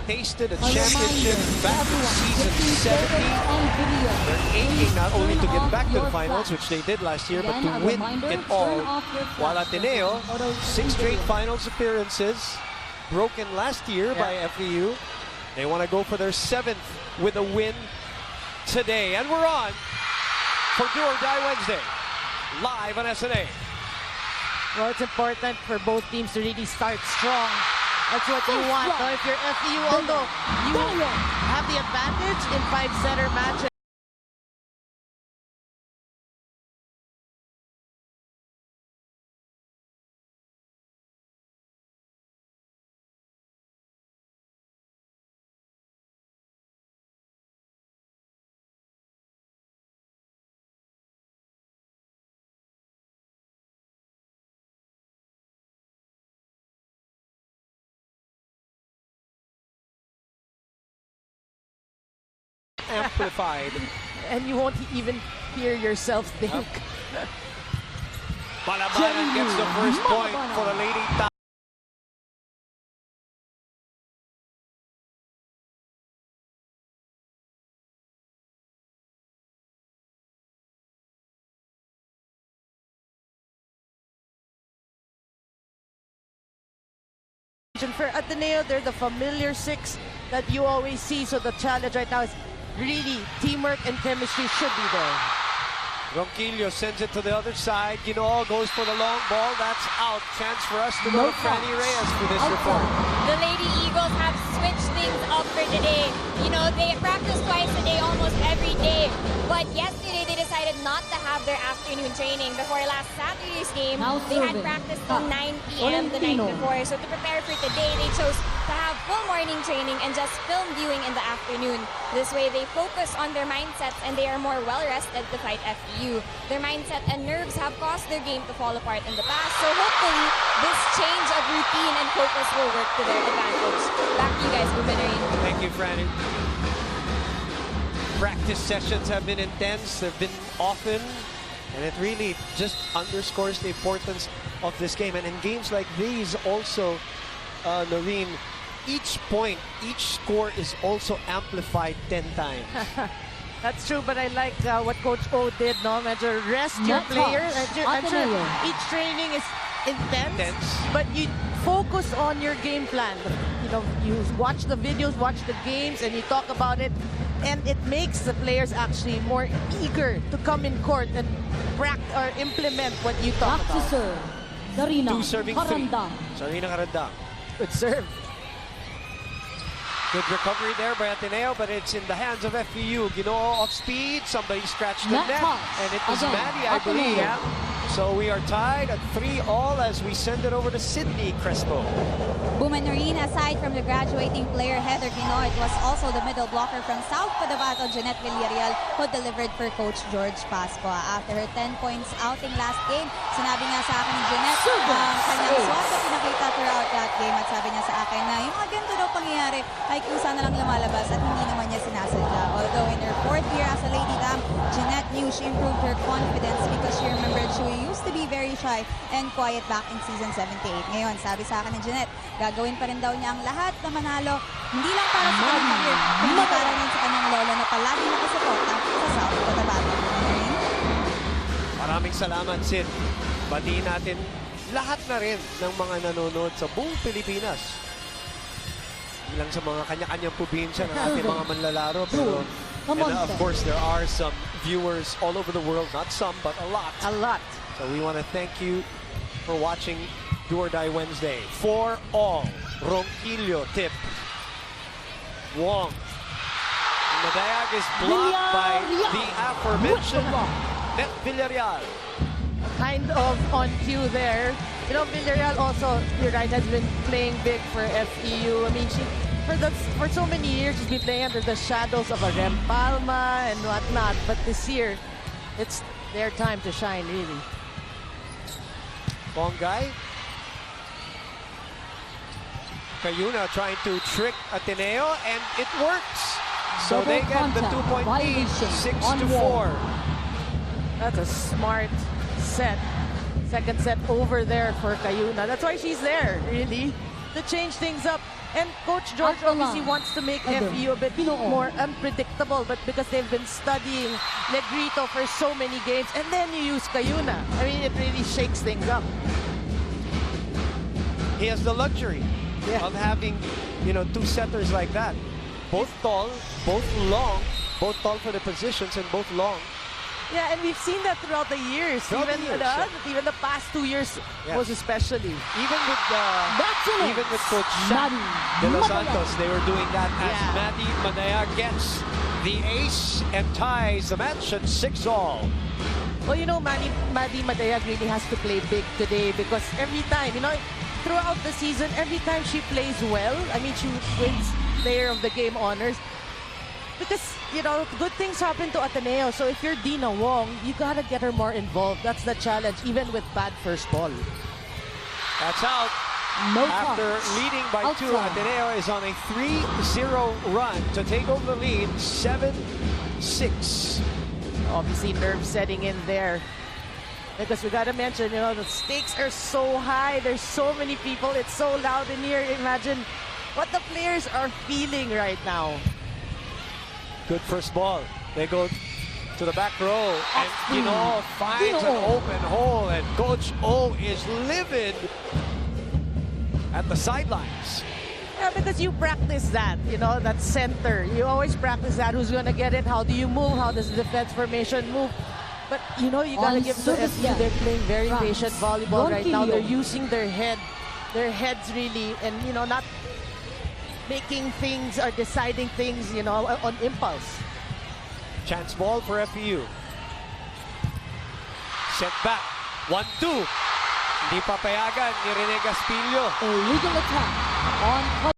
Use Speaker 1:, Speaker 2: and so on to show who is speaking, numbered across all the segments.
Speaker 1: tasted a championship back in season 70. They're aiming not only to get back to the finals, which they did last year, but to win it all. While Ateneo, 6 straight finals appearances, broken last year by FEU. They want to go for their 7th with a win today. And we're on for Do or Die Wednesday, live on SNA.
Speaker 2: Well, it's important for both teams to really start strong. That's what you want. So if you're FEU, although you have the advantage in 5-setter matches.
Speaker 1: Amplified.
Speaker 2: And you won't even hear yourself think.
Speaker 1: Balabanan gets the first point for the Lady Top.
Speaker 2: For Ateneo, they're the familiar 6 that you always see. So the challenge right now is really teamwork and chemistry should be there.
Speaker 1: Ronquillo sends it to the other side. Ginoo goes for the long ball. That's out. Chance for us to go to Franny Reyes for this report.
Speaker 3: The Lady Eagles have switched things up for today. You know, they practice twice a day, almost every day. But yesterday, they decided not to have their afternoon training. Before last Saturday's game, they had practice till 9 p.m. the night before. So to prepare for today, they chose to have full morning training and just film viewing in the afternoon. This way, they focus on their mindsets and they are more well-rested to fight FEU. Their mindset and nerves have caused their game to fall apart in the past. So hopefully, this change of routine and focus will work to their advantage. Back to you guys, Boomerang.
Speaker 1: Thank you, Franny. Practice sessions have been intense. They've been often. And it really just underscores the importance of this game. And in games like these also, Noreen, each point, each score is also amplified 10 times.
Speaker 2: That's true, but I like what Coach O did, no? Medyo rest your players. I'm sure each training is intense, but you focus on your game plan. You know, you watch the videos, watch the games, and you talk about it, and it makes the players actually more eager to come in court and practice or implement what you talk about.
Speaker 1: Two serving 3. Sarina Carandang.
Speaker 2: Good serve.
Speaker 1: Good recovery there by Ateneo, but it's in the hands of FEU. Ginoo off speed, somebody scratched the net, and it was Maddie, I believe. Yeah. So we are tied at 3-all as we send it over to Sydney Crespo.
Speaker 3: Boomerang, aside from the graduating player Heather Ginoo, it was also the middle blocker from South Cotabato, Jeanette Villarreal, who delivered for Coach George Pascua. After her 10 points outing last game, sinabi nga sa akin ni Jeanette kanyang swat na pinakita throughout that game, at sabi niya sa akin na yung mga ganito daw pangyayari ay kusa na lang lumalabas at hindi naman niya sinasadya. Although in her 4th year as a Lady Dam, Jeanette knew she improved her confidence because she remembered she used to be very shy and quiet back in season 78. Ngayon, sabi sa akin ni Jeanette, gagawin pa rin daw niya ang lahat na manalo, hindi lang para sa kanyang career, kundi para rin sa kanyang lolo na palagi nakasuporta sa South Cotabato.
Speaker 1: Maraming salamat, Sid. Batiin natin lahat na rin ng mga nanonood sa buong Pilipinas. Ilang sa mga kanya-kanyang probinsya ng ating mga manlalaro. Pero, and of course, there are some viewers all over the world. Not some, but a lot.
Speaker 2: A lot.
Speaker 1: So we want to thank you for watching Do or Die Wednesday. 4-all. Ronquillo tip. Wong. Madayag is blocked by the aforementioned Net Villarreal.
Speaker 2: Kind of on cue there. You know, Villarreal also, you're right, has been playing big for FEU. I mean, for so many years, she's been playing under the shadows of a Rem Palma and whatnot. But this year, it's their time to shine, really.
Speaker 1: Bongay. Cayuna trying to trick Ateneo, and it works. So they get the 2-point lead, 6-4.
Speaker 2: That's a smart set. Second set over there for Cayuna. That's why she's there, really. to change things up. And Coach George obviously wants to make FEU a bit more unpredictable, but because they've been studying Negrito for so many games, and then you use Cayuna. I mean, it really shakes things up.
Speaker 1: He has the luxury of having, you know, two setters like that. Both tall, both long, both tall for the positions and both long.
Speaker 2: Yeah, and we've seen that throughout the years. Even the past 2 years was especially.
Speaker 1: Even with Coach Shaq de Los Santos, they were doing that as Maddie Madaya gets the ace and ties the match at 6-all.
Speaker 2: Well, you know, Maddie Madaya really has to play big today because every time, you know, throughout the season, every time she plays well, I mean, she wins Player of the Game honors. Because, you know, good things happen to Ateneo. So if you're Dina Wong, you gotta get her more involved. That's the challenge, even with bad first ball.
Speaker 1: That's out. After leading by 2, Ateneo is on a 3-0 run to take over the lead, 7-6.
Speaker 2: Obviously, nerves setting in there. Because we gotta mention, you know, the stakes are so high. There's so many people. It's so loud in here. Imagine what the players are feeling right now.
Speaker 1: Good first ball. They go to the back row, and Gino finds an open hole, and Coach O is livid at the sidelines.
Speaker 2: Yeah, because you practice that, you know, that center. You always practice that. Who's gonna get it? How do you move? How does the defense formation move? But, you know, you gotta give to FEU. They're playing very patient volleyball right now. They're using their heads really, and, you know, not making things or deciding things, you know, on impulse.
Speaker 1: Chance ball for FEU. Set back. 1-2. Hindi papayagan ni Rene Gaspillo.
Speaker 4: Illegal attack on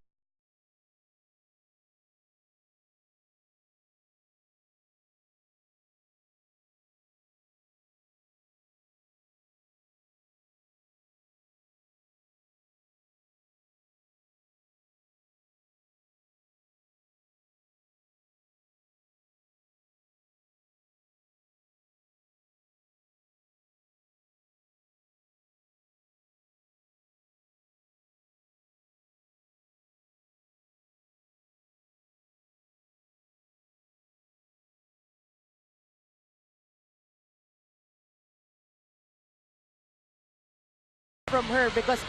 Speaker 2: from her, because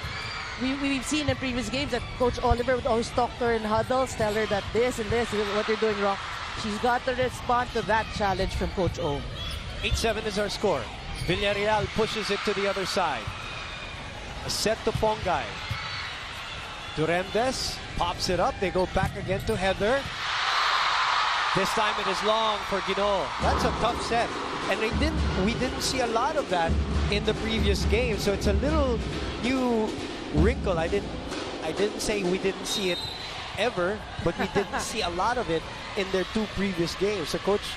Speaker 2: we've seen in previous games that Coach Oliver would always talk to her in huddles, tell her that this and this is what you're doing wrong. She's got to respond to that challenge from Coach O.
Speaker 1: 8-7 is our score. Villarreal pushes it to the other side. A set to Pongay. Durendes pops it up. They go back again to Heather. This time it is long for Gino. That's a tough set. And we didn't see a lot of that in the previous game. So it's a little new wrinkle. I didn't say we didn't see it ever, but we didn't see a lot of it in their 2 previous games. So Coach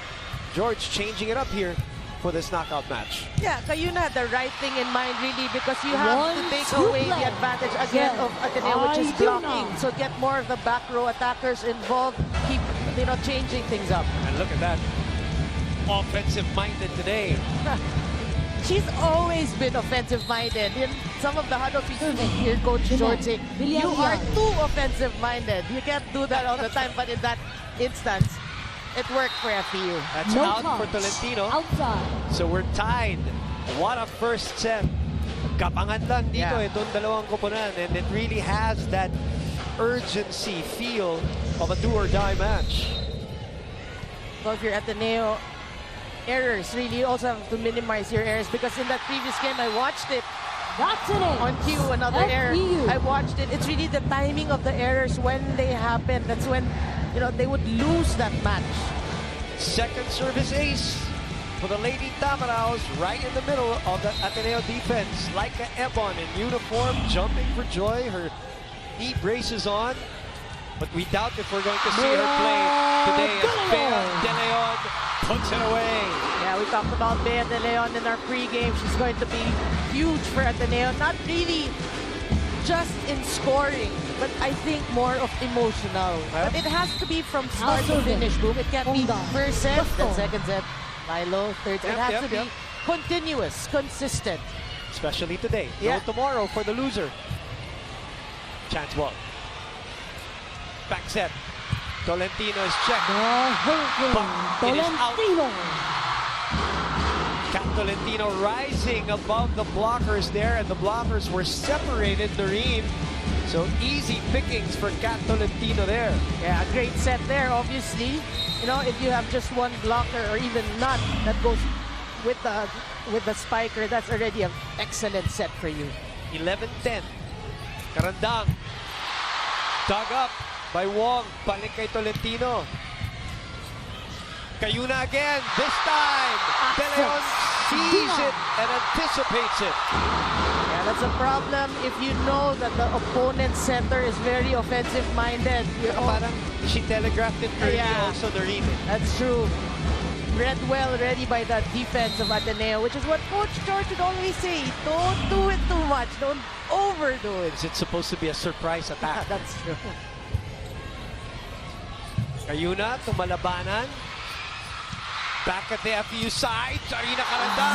Speaker 1: George changing it up here for this knockout match.
Speaker 2: Yeah, Cayuna had the right thing in mind, really, because you have to take away the advantage again of Ateneo, which is blocking. So get more of the back row attackers involved, keep, you know, changing things up.
Speaker 1: And look at that. Offensive-minded today.
Speaker 2: She's always been offensive-minded. In some of the huddles we hear Coach George say, you are too offensive-minded. You can't do that all the time, but in that instance, it worked for FEU.
Speaker 1: That's out for Tolentino. So we're tied. What a first set. Kapangan lang dito itong dalawang koponan, and it really has that urgency feel of a do-or-die match.
Speaker 2: Well, if you're Ateneo, errors, really, you also have to minimize your errors, because in that previous game, I watched it. On cue, another error. I watched it. It's really the timing of the errors when they happen. That's when, you know, they would lose that match.
Speaker 1: Second service ace for the Lady Tamaraos, right in the middle of the Ateneo defense. Laika Ebon in uniform, jumping for joy. Her knee braces on. But we doubt if we're going to see her play today as Bea De Leon puts it away.
Speaker 2: Yeah, we talked about Bea De Leon in our pregame. She's going to be huge for Ateneo. Not really just in scoring, but I think more of emotional. But it has to be from start to finish, Boom. It can't be first set, then second set, Milo, third set. It has to be continuous, consistent.
Speaker 1: Especially today. No tomorrow for the loser. Chance ball. Back set. Tolentino is checked. But it is out. Kat Tolentino rising above the blockers there, and the blockers were separated, Noreen. So easy pickings for Kat Tolentino there.
Speaker 2: Yeah, a great set there, obviously. You know, if you have just one blocker or even none that goes with the spiker, that's already an excellent set for you.
Speaker 1: 11-10. Karandang. Dug up by Wong. Balik kay Tolentino. Cayuna again. This time, De Leon sees it and anticipates it.
Speaker 2: Yeah, that's a problem if you know that the opponent's center is very offensive-minded.
Speaker 1: Parang she telegraphed it early also, Noreen.
Speaker 2: That's true. Read well already by the defense of Ateneo, which is what Coach George would always say. Don't do it too much. Don't overdo it.
Speaker 1: Is it supposed to be a surprise attack?
Speaker 2: That's true.
Speaker 1: Cayuna, tumalabanan. Back at the FEU side, Zarina Karandang.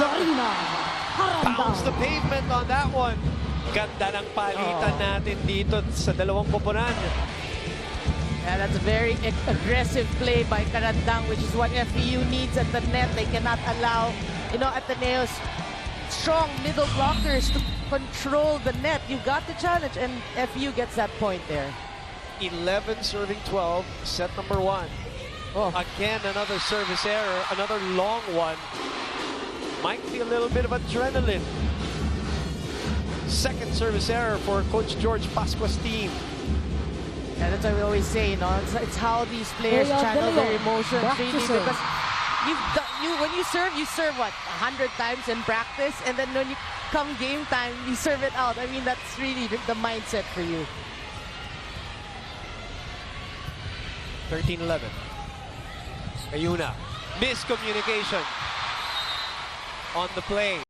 Speaker 1: Bounce the pavement on that one. Ganda ng palitan natin dito sa dalawang koponan.
Speaker 2: Yeah, that's a very aggressive play by Karandang, which is what FEU needs at the net. They cannot allow, Ateneo's strong middle blockers to control the net. You got the challenge, and FEU gets that point there.
Speaker 1: 11 serving 12, set number 1.
Speaker 2: Oh.
Speaker 1: Again, another service error, another long one. Might be a little bit of adrenaline. Second service error for Coach George Pascua's team.
Speaker 2: And that's what we always say, it's how these players channel their emotions, really, because when you serve what, 100 times in practice, and then when you come game time, you serve it out. I mean, that's really the mindset for you.
Speaker 1: 13-11. Cayuna, miscommunication on the play.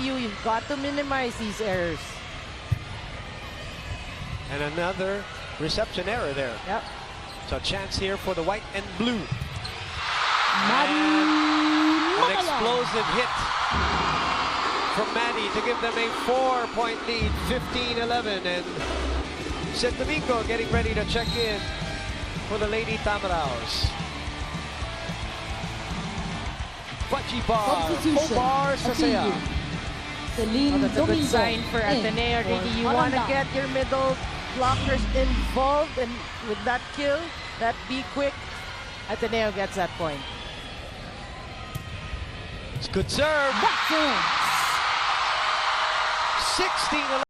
Speaker 2: You've got to minimize these errors.
Speaker 1: And another reception error there.
Speaker 2: Yep.
Speaker 1: So a chance here for the white and blue.
Speaker 4: Maddie.
Speaker 1: An explosive hit from Maddie to give them a 4-point lead, 15-11. And St. Domingo getting ready to check in for the Lady Tamaraos. Fudgy bar, Obar Sasaya.
Speaker 2: Oh, that's a good sign for Ateneo. Really, you want to get your middle blockers involved, and with that kill, that be quick, Ateneo gets that point.
Speaker 1: It's good serve. 16-11.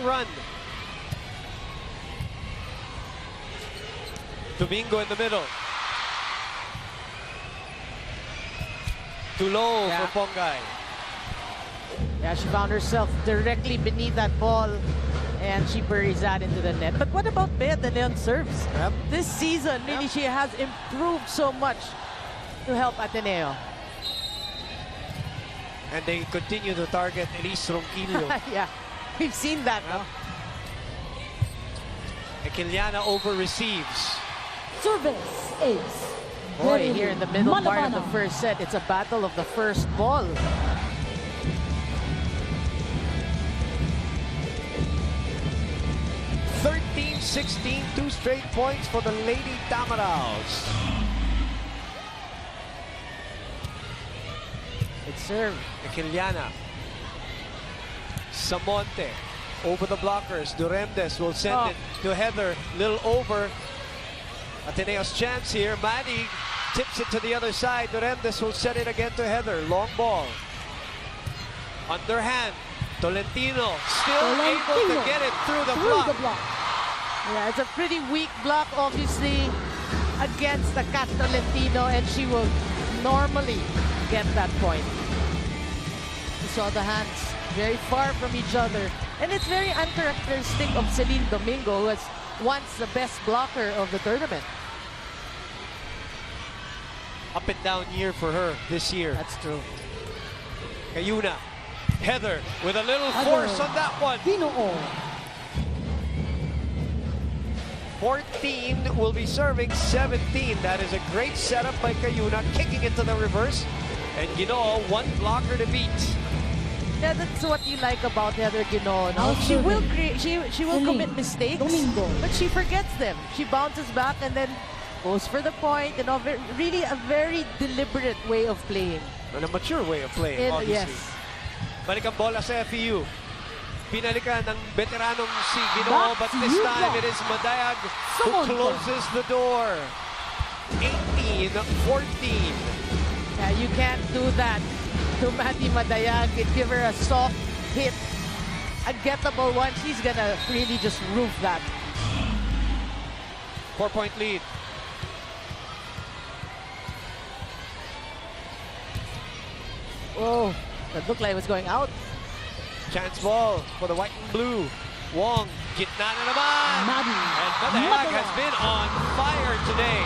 Speaker 1: run. Domingo in the middle. Too low for Pongay.
Speaker 2: Yeah, she found herself directly beneath that ball and she buries that into the net. But what about Bea De Leon serves?
Speaker 1: Yep.
Speaker 2: This season, really, she has improved so much to help Ateneo.
Speaker 1: And they continue to target Elise Ronquillo.
Speaker 2: Yeah, we've seen that.
Speaker 1: Yep. Ekiliana over receives.
Speaker 4: Service ace.
Speaker 2: Boy, here in the middle part of the
Speaker 4: Malabana.
Speaker 2: first set, it's a battle of the first ball.
Speaker 1: Thirteen, 16, 2 straight points for the Lady Tamaraws.
Speaker 2: It's served.
Speaker 1: Ekiliana. Samonte over the blockers. Duremdes will send it to Heather. Little over. Ateneo's chance here. Maddie tips it to the other side. Duremdes will set it again to Heather. Long ball. Underhand. Tolentino still able to get it through the block.
Speaker 2: Yeah, it's a pretty weak block, obviously, against the Cat Tolentino, and she will normally get that point. You saw the hands very far from each other, and it's very uncharacteristic of Celine Domingo, who was once the best blocker of the tournament.
Speaker 1: Up and down year for her this year.
Speaker 2: That's true.
Speaker 1: Cayuna. Heather with a little force on that one. 14 will be serving 17. That is a great setup by Cayuna, kicking it to the reverse. And Ginoo, one blocker to beat.
Speaker 2: Yeah, that's what you like about Heather Ginoo. No? She will create, she will commit mistakes, but she forgets them. She bounces back and then goes for the point. You know, really a very deliberate way of playing.
Speaker 1: And a mature way of playing, obviously.
Speaker 2: Yes.
Speaker 1: Balik ang bola sa FEU. Pinalikan ng veteranong si Ginoo, but this time it is Madayag who closes the door. 18-14.
Speaker 2: Yeah, you can't do that to Mati Madayag. Give her a soft hit, a gettable one. She's gonna really just roof that.
Speaker 1: 4-point lead.
Speaker 2: Oh, that looked like it was going out.
Speaker 1: Chance ball for the white and blue. Wong, gitna na naman. And Madayag has been on fire today.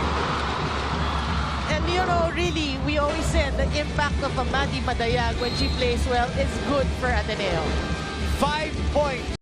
Speaker 2: And you know, really, we always said the impact of a Madi Madayag when she plays well is good for Ateneo.
Speaker 1: 5 points.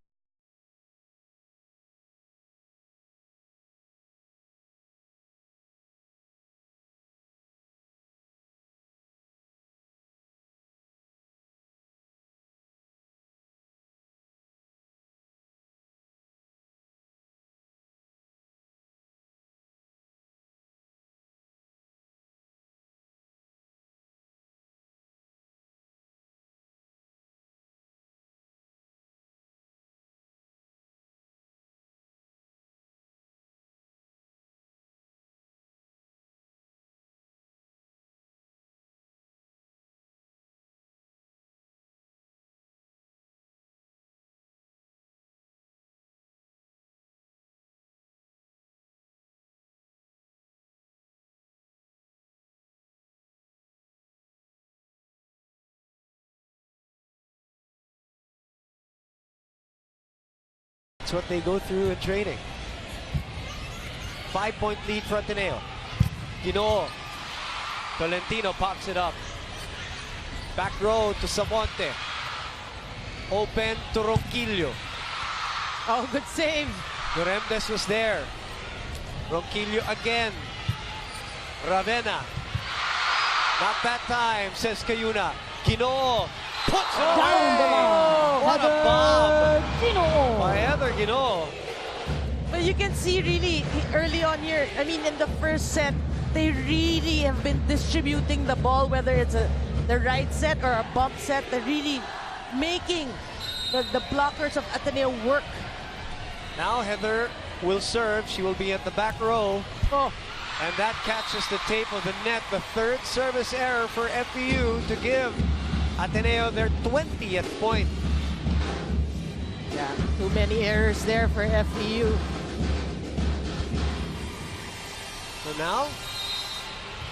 Speaker 1: That's what they go through in training. 5-point lead for Ateneo. Ginoo. Tolentino pops it up. Back row to Samonte. Open to Ronquillo.
Speaker 2: Oh, good save.
Speaker 1: Duremdes was there. Ronquillo again. Ravenna. Not that time, says Cayuna. Ginoo puts it away. What a bomb by Heather Ginoo.
Speaker 2: But you can see really early on here, I mean, in the first set, they really have been distributing the ball, whether it's the right set or a bump set. They're really making the blockers of Ateneo work.
Speaker 1: Now Heather will serve. She will be at the back row.
Speaker 2: Oh.
Speaker 1: And that catches the tape of the net. The third service error for FEU to give Ateneo their 20th point.
Speaker 2: Yeah, too many errors there for FEU.
Speaker 1: So now,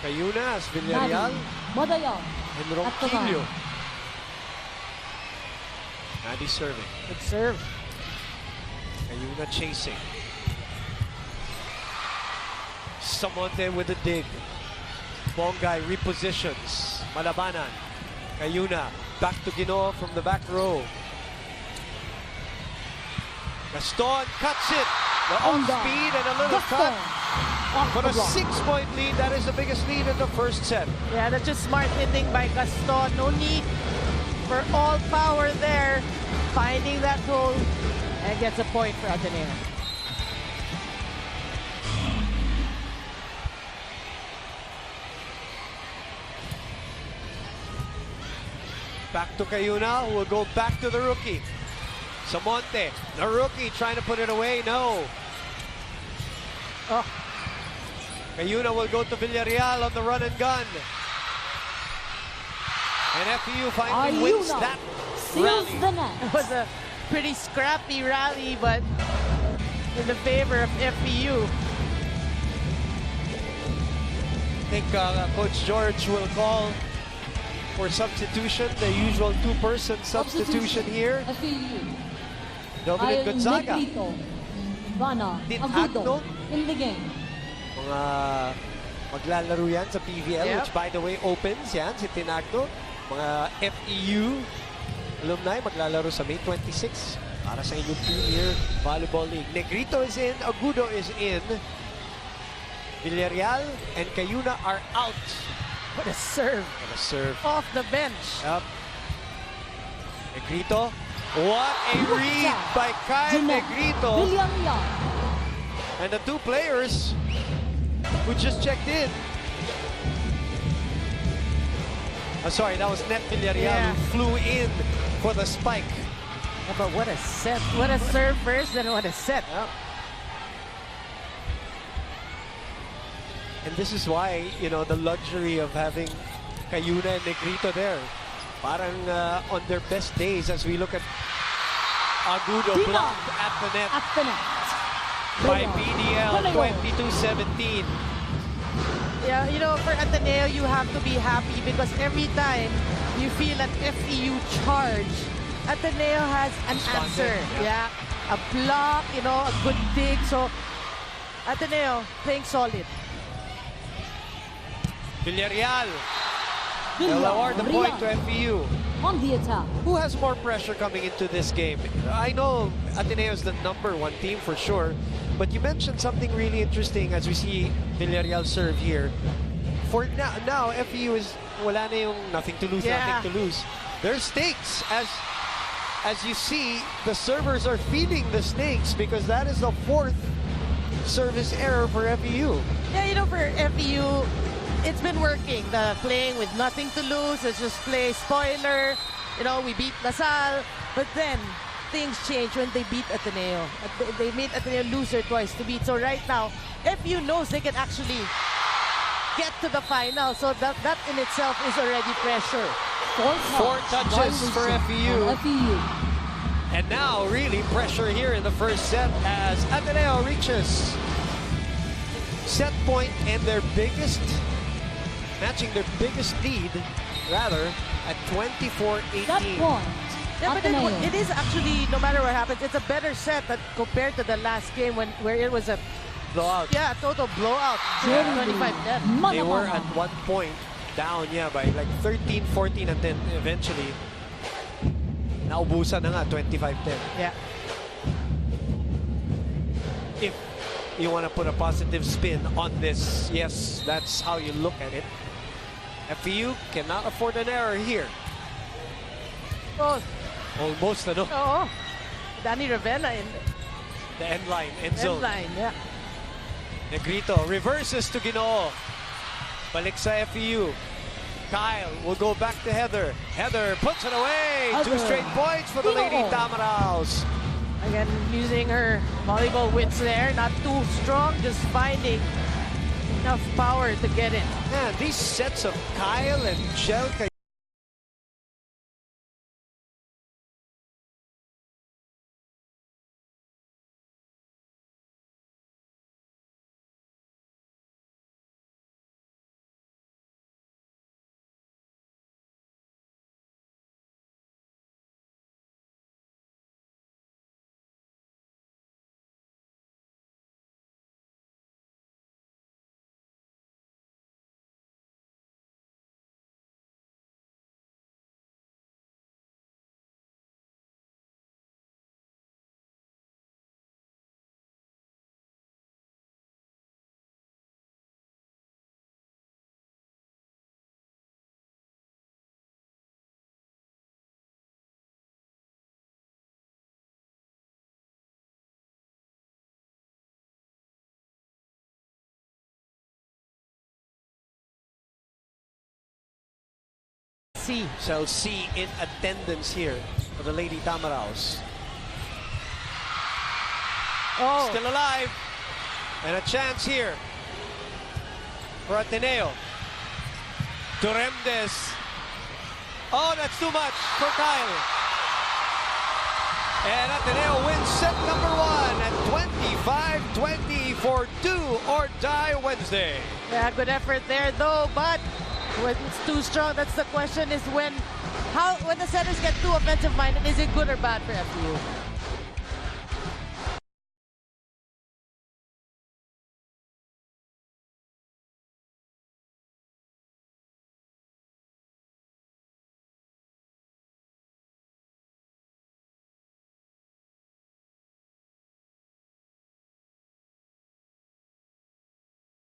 Speaker 1: Cayuna as Villarreal
Speaker 4: Madayaw.
Speaker 1: and Ronquillo. Nadi serving.
Speaker 2: Good serve.
Speaker 1: Cayuna chasing. Samonte with a dig. Bongay repositions. Malabanan. Cayuna back to Ginoo from the back row. Gaston cuts it. The off-speed and a little cut. For a 6-point lead, that is the biggest lead in the first set.
Speaker 2: Yeah, that's just smart hitting by Gaston. No need for all power there. Finding that hole and gets a point for Ateneo.
Speaker 1: Back to Cayuna, who will go back to the rookie. Samonte, the rookie, trying to put it away. No.
Speaker 2: Oh.
Speaker 1: Cayuna will go to Villarreal on the run and gun. And FEU finally wins that rally.
Speaker 2: It was a pretty scrappy rally, but in the favor of FEU.
Speaker 1: I think Coach George will call for substitution, the usual two-person substitution here. Dominic Gonzaga. Tinagno.
Speaker 4: In the game.
Speaker 1: Mga maglalaro yan sa PVL,
Speaker 2: Yep.
Speaker 1: which by the way opens yan, si Tinagno. Mga FEU alumni maglalaro sa May 26 para sa inyong Premier Volleyball League. Negrito is in, Agudo is in. Villarreal and Cayuna are out.
Speaker 2: What a serve.
Speaker 1: What a serve.
Speaker 2: Off the bench.
Speaker 1: Yep. Negrito. What a read by Kyle Negrito.
Speaker 4: Villarreal.
Speaker 1: And the two players who just checked in. Sorry, that was Net Villarreal who flew in for the spike.
Speaker 2: Yeah, but what a set. What a serve first and what a set.
Speaker 1: Yep. And this is why, you know, the luxury of having Cayuna and Negrito there. Parang on their best days as we look at Agudo blocked at the net.
Speaker 4: At the net.
Speaker 1: By BDL 22-17.
Speaker 2: Yeah, you know, for Ateneo, you have to be happy because every time you feel an FEU charge, Ateneo has an answer. Yeah, a block, you know, a good dig. So, Ateneo playing solid.
Speaker 1: Villarreal will award the point to FEU.
Speaker 4: On the attack.
Speaker 1: Who has more pressure coming into this game? I know Ateneo is the #1 team for sure, but you mentioned something really interesting as we see Villarreal serve here. For now FEU is wala na yung nothing to lose, nothing to lose. There's stakes as you see the servers are feeding the snakes because that is the 4th service error for FEU.
Speaker 2: Yeah, you know, for FEU, it's been working. The playing with nothing to lose. Let's just play spoiler. You know, we beat LaSalle. But then, things change when they beat Ateneo. They made Ateneo loser twice to beat. So right now, FEU knows they can actually get to the final. So that in itself is already pressure.
Speaker 1: 4 touches for FEU. And now, really, pressure here in the first set as Ateneo reaches set point and their biggest, matching their biggest lead, rather, at 24-18.
Speaker 4: That point.
Speaker 2: Yeah, but it is actually, no matter what happens, it's a better set compared to the last game where it was a
Speaker 1: blowout.
Speaker 2: Yeah, total blowout. 25-10.
Speaker 1: They were at one point down, by like 13-14, and then eventually naubusan na nga, 25-10.
Speaker 2: Yeah.
Speaker 1: If you want to put a positive spin on this, yes, that's how you look at it. FEU cannot afford an error here.
Speaker 2: Oh.
Speaker 1: Almost, ano?
Speaker 2: Oh. Danny Ravenna in
Speaker 1: the end line, end zone.
Speaker 2: End line, yeah.
Speaker 1: Negrito reverses to Ginoo. Balik sa FEU. Kyle will go back to Heather. Heather puts it away. 2 straight points for the Lady Tamaraws.
Speaker 2: Again, using her volleyball wits there. Not too strong, just finding enough power to get it.
Speaker 1: Man, these sets of Kyle and Jelka
Speaker 2: C.
Speaker 1: So C in attendance here for the Lady Tamaraos.
Speaker 2: Oh,
Speaker 1: Still alive. And a chance here for Ateneo. Turemdes. Oh, that's too much for Kyle. And Ateneo wins set number 1 at 25-20 for Do or Die Wednesday.
Speaker 2: yeah, good effort there though, but when it's too strong, that's the question is when the setters get too offensive minded, is it good or bad for FEU?